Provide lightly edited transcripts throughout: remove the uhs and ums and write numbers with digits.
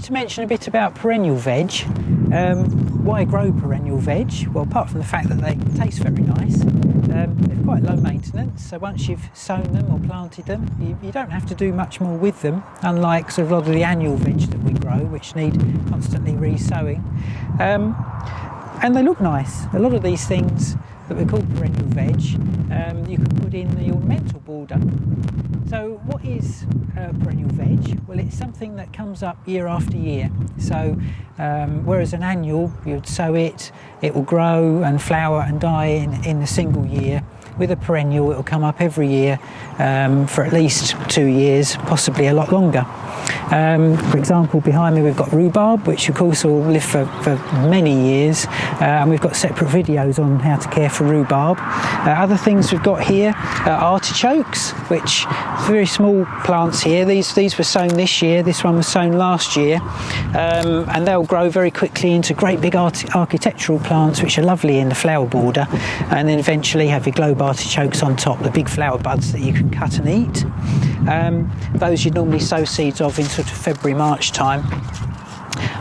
wanted to mention a bit about perennial veg. Why grow perennial veg? Well, apart from the fact that they taste very nice, they're quite low maintenance, so once you've sown them or planted them, you don't have to do much more with them, unlike sort of a lot of the annual veg that we grow, which need constantly re-sowing. And they look nice. A lot of these things that we call perennial veg, you can put in the ornamental border. So what is perennial veg? Well, it's something that comes up year after year. So whereas an annual, you'd sow it, it will grow and flower and die in a single year. With a perennial, it will come up every year for at least 2 years, possibly a lot longer. For example, behind me we've got rhubarb, which of course will live for many years, and we've got separate videos on how to care for rhubarb. Other things we've got here are artichokes, which are very small plants here. These were sown this year, this one was sown last year, and they'll grow very quickly into great big architectural plants, which are lovely in the flower border, and then eventually have your globe artichokes on top, the big flower buds that you can cut and eat. Those you'd normally sow seeds of in sort of February, March time.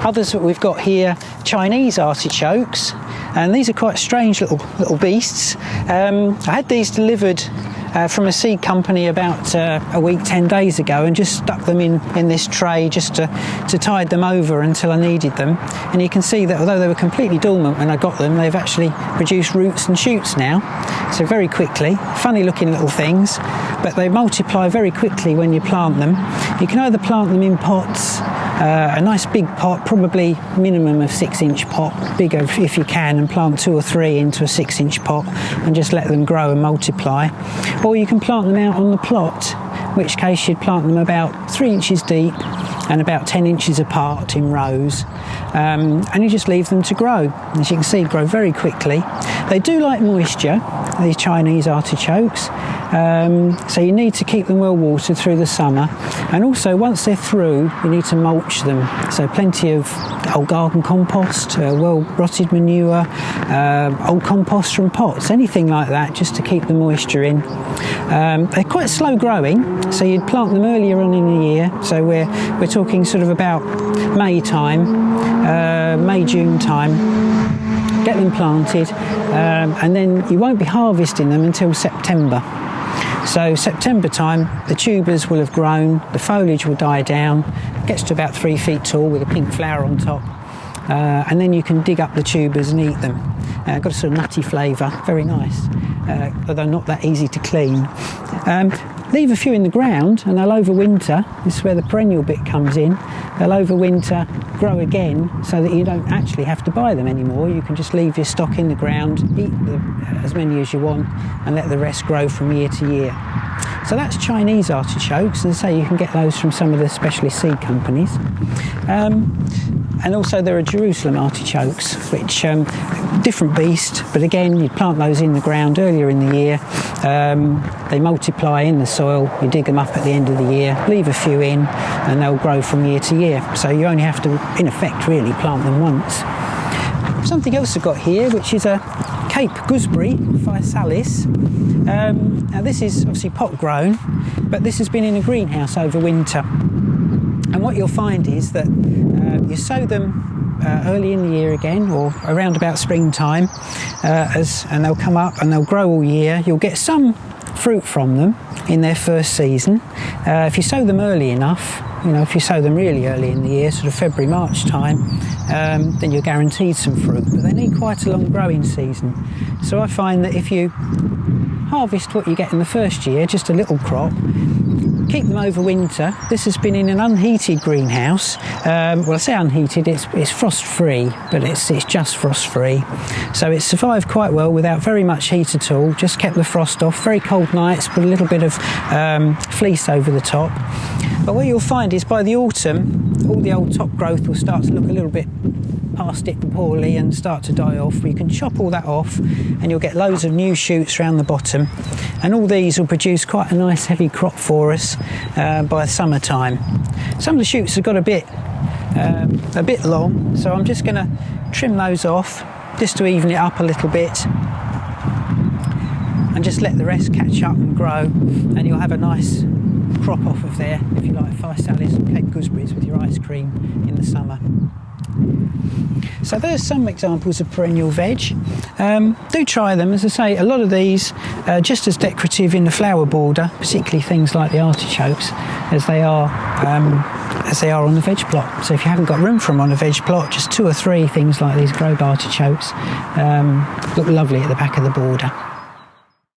Others that we've got here, Chinese artichokes, and these are quite strange little beasts. I had these delivered from a seed company about a week, 10 days ago, and just stuck them in this tray just to tide them over until I needed them. And you can see that although they were completely dormant when I got them, they've actually produced roots and shoots now, so very quickly. Funny looking little things, but they multiply very quickly when you plant them. You can either plant them in pots, a nice big pot, probably minimum of 6-inch pot, bigger if you can, and plant 2 or 3 into a 6-inch pot and just let them grow and multiply. Or you can plant them out on the plot, in which case you'd plant them about 3 inches deep and about 10 inches apart in rows, and you just leave them to grow. As you can see, grow very quickly. They do like moisture, these Chinese artichokes, so you need to keep them well watered through the summer, and also once they're through you need to mulch them, so plenty of old garden compost, well rotted manure, old compost from pots, anything like that, just to keep the moisture in. They're quite slow growing, so you'd plant them earlier on in the year, so we're talking sort of about May time, May-June time. Get them planted, and then you won't be harvesting them until September. So September time, the tubers will have grown, the foliage will die down, gets to about 3 feet tall with a pink flower on top, and then you can dig up the tubers and eat them. Got a sort of nutty flavour, very nice, although not that easy to clean. Leave a few in the ground and they'll overwinter. This is where the perennial bit comes in. They'll overwinter, grow again, so that you don't actually have to buy them anymore. You can just leave your stock in the ground, eat as many as you want, and let the rest grow from year to year. So that's Chinese artichokes, and say you can get those from some of the specialist seed companies. And also there are Jerusalem artichokes, which different beast, but again you'd plant those in the ground earlier in the year. They multiply in the soil, you dig them up at the end of the year, leave a few in, and they'll grow from year to year. So you only have to, in effect, really plant them once. Something else I've got here, which is a Cape gooseberry, Physalis. Now this is obviously pot grown, but this has been in a greenhouse over winter. And what you'll find is that you sow them early in the year again, or around about springtime, and they'll come up and they'll grow all year. You'll get some fruit from them in their first season. If you sow them early enough, if you sow them really early in the year, sort of February, March time, then you're guaranteed some fruit, but they need quite a long growing season. So I find that if you harvest what you get in the first year, just a little crop, keep them over winter. This has been in an unheated greenhouse. Well, I say unheated, it's frost-free, but it's just frost-free. So it's survived quite well without very much heat at all, just kept the frost off. Very cold nights, put a little bit of fleece over the top. But what you'll find is by the autumn, all the old top growth will start to look a little bit past it poorly and start to die off. You can chop all that off and you'll get loads of new shoots around the bottom, and all these will produce quite a nice heavy crop for us by summertime. Some of the shoots have got a bit long, so I'm just going to trim those off just to even it up a little bit, and just let the rest catch up and grow, and you'll have a nice crop off of there, if you like, Physalis and Cape Gooseberry. gooseberries with your ice cream in the summer. So there's some examples of perennial veg. Do try them. As I say, a lot of these are just as decorative in the flower border, particularly things like the artichokes, as they are on the veg plot. So if you haven't got room for them on a veg plot, just 2 or 3 things like these grove artichokes look lovely at the back of the border.